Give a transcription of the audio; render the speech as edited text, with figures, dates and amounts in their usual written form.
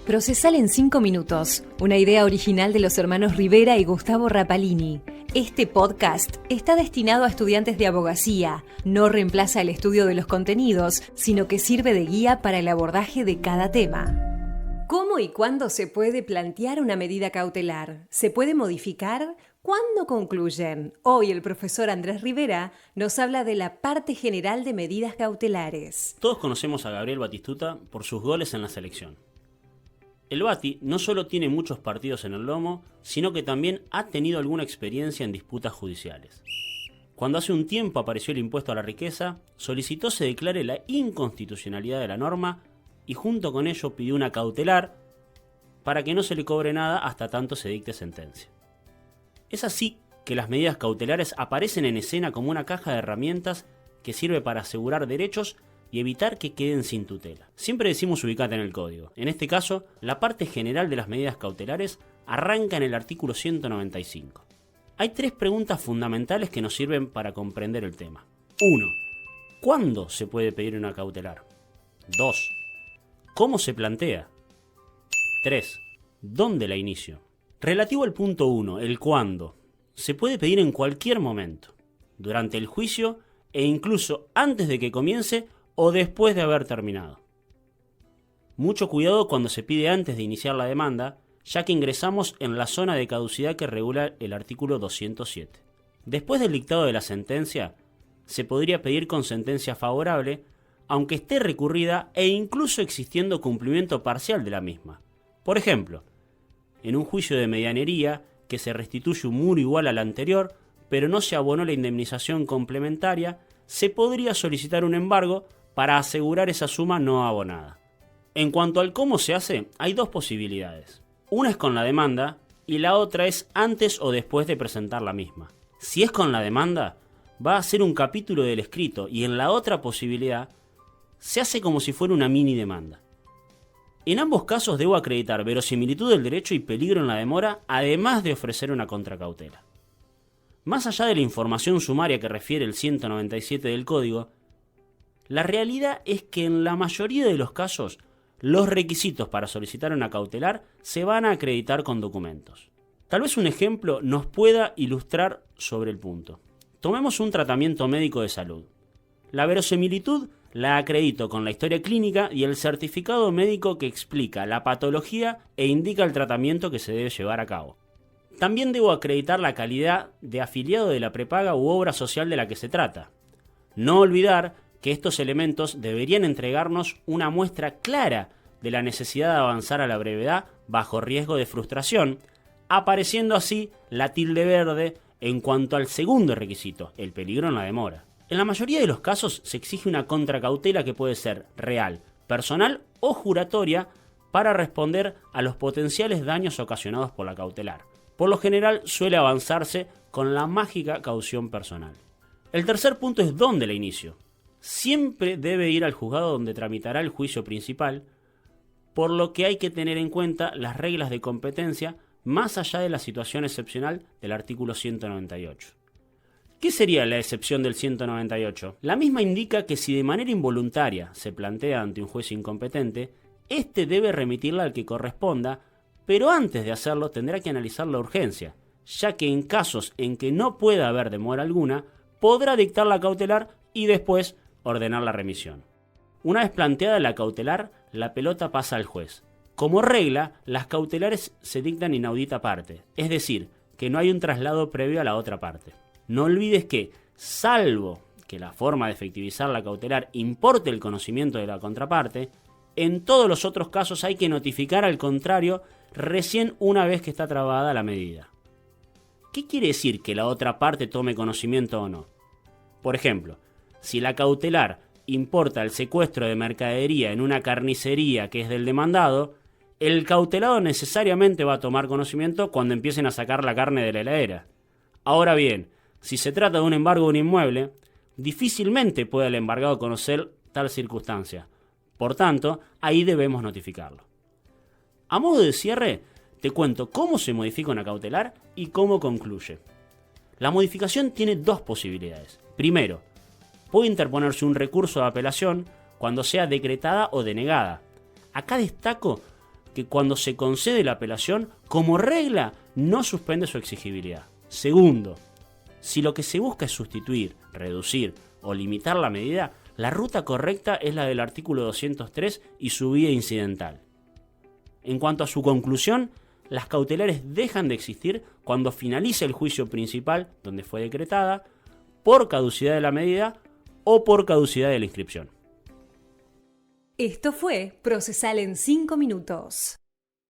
Procesal en 5 minutos, una idea original de los hermanos Rivera y Gustavo Rapalini. Este podcast está destinado a estudiantes de abogacía, no reemplaza el estudio de los contenidos, sino que sirve de guía para el abordaje de cada tema. ¿Cómo y cuándo se puede plantear una medida cautelar? ¿Se puede modificar? ¿Cuándo concluyen? Hoy el profesor Andrés Rivera nos habla de la parte general de medidas cautelares. Todos conocemos a Gabriel Batistuta por sus goles en la selección. El Bati no solo tiene muchos partidos en el lomo, sino que también ha tenido alguna experiencia en disputas judiciales. Cuando hace un tiempo apareció el impuesto a la riqueza, solicitó se declare la inconstitucionalidad de la norma y junto con ello pidió una cautelar para que no se le cobre nada hasta tanto se dicte sentencia. Es así que las medidas cautelares aparecen en escena como una caja de herramientas que sirve para asegurar derechos y evitar que queden sin tutela. Siempre decimos ubicate en el código. En este caso, la parte general de las medidas cautelares arranca en el artículo 195. Hay 3 preguntas fundamentales que nos sirven para comprender el tema. 1. ¿Cuándo se puede pedir una cautelar? 2. ¿Cómo se plantea? 3. ¿Dónde la inicio? Relativo al punto 1, el cuándo, se puede pedir en cualquier momento, durante el juicio e incluso antes de que comience o después de haber terminado. Mucho cuidado cuando se pide antes de iniciar la demanda, ya que ingresamos en la zona de caducidad que regula el artículo 207. Después del dictado de la sentencia, se podría pedir con sentencia favorable, aunque esté recurrida e incluso existiendo cumplimiento parcial de la misma. Por ejemplo, en un juicio de medianería que se restituye un muro igual al anterior, pero no se abonó la indemnización complementaria, se podría solicitar un embargo para asegurar esa suma no abonada. En cuanto al cómo se hace, hay 2 posibilidades. Una es con la demanda y la otra es antes o después de presentar la misma. Si es con la demanda, va a ser un capítulo del escrito y en la otra posibilidad se hace como si fuera una mini demanda. En ambos casos debo acreditar verosimilitud del derecho y peligro en la demora, además de ofrecer una contracautela. Más allá de la información sumaria que refiere el 197 del Código, la realidad es que en la mayoría de los casos, los requisitos para solicitar una cautelar se van a acreditar con documentos. Tal vez un ejemplo nos pueda ilustrar sobre el punto. Tomemos un tratamiento médico de salud. La verosimilitud la acredito con la historia clínica y el certificado médico que explica la patología e indica el tratamiento que se debe llevar a cabo. También debo acreditar la calidad de afiliado de la prepaga u obra social de la que se trata. No olvidar que estos elementos deberían entregarnos una muestra clara de la necesidad de avanzar a la brevedad bajo riesgo de frustración, apareciendo así la tilde verde en cuanto al segundo requisito, el peligro en la demora. En la mayoría de los casos se exige una contracautela que puede ser real, personal o juratoria para responder a los potenciales daños ocasionados por la cautelar. Por lo general suele avanzarse con la mágica caución personal. El tercer punto es dónde la inicio. Siempre debe ir al juzgado donde tramitará el juicio principal, por lo que hay que tener en cuenta las reglas de competencia más allá de la situación excepcional del artículo 198. ¿Qué sería la excepción del 198? La misma indica que si de manera involuntaria se plantea ante un juez incompetente, éste debe remitirla al que corresponda, pero antes de hacerlo tendrá que analizar la urgencia, ya que en casos en que no pueda haber demora alguna, podrá dictar la cautelar y después ordenar la remisión. Una vez planteada la cautelar, la pelota pasa al juez. Como regla, las cautelares se dictan inaudita parte, es decir, que no hay un traslado previo a la otra parte. No olvides que, salvo que la forma de efectivizar la cautelar importe el conocimiento de la contraparte, en todos los otros casos hay que notificar al contrario recién una vez que está trabada la medida. ¿Qué quiere decir que la otra parte tome conocimiento o no? Por ejemplo, si la cautelar importa el secuestro de mercadería en una carnicería que es del demandado, el cautelado necesariamente va a tomar conocimiento cuando empiecen a sacar la carne de la heladera. Ahora bien, si se trata de un embargo de un inmueble, difícilmente puede el embargado conocer tal circunstancia. Por tanto, ahí debemos notificarlo. A modo de cierre, te cuento cómo se modifica una cautelar y cómo concluye. La modificación tiene 2 posibilidades. Primero, puede interponerse un recurso de apelación cuando sea decretada o denegada. Acá destaco que cuando se concede la apelación, como regla, no suspende su exigibilidad. Segundo, si lo que se busca es sustituir, reducir o limitar la medida, la ruta correcta es la del artículo 203 y su vía incidental. En cuanto a su conclusión, las cautelares dejan de existir cuando finalice el juicio principal donde fue decretada, por caducidad de la medida o por caducidad de la inscripción. Esto fue Procesal en 5 minutos.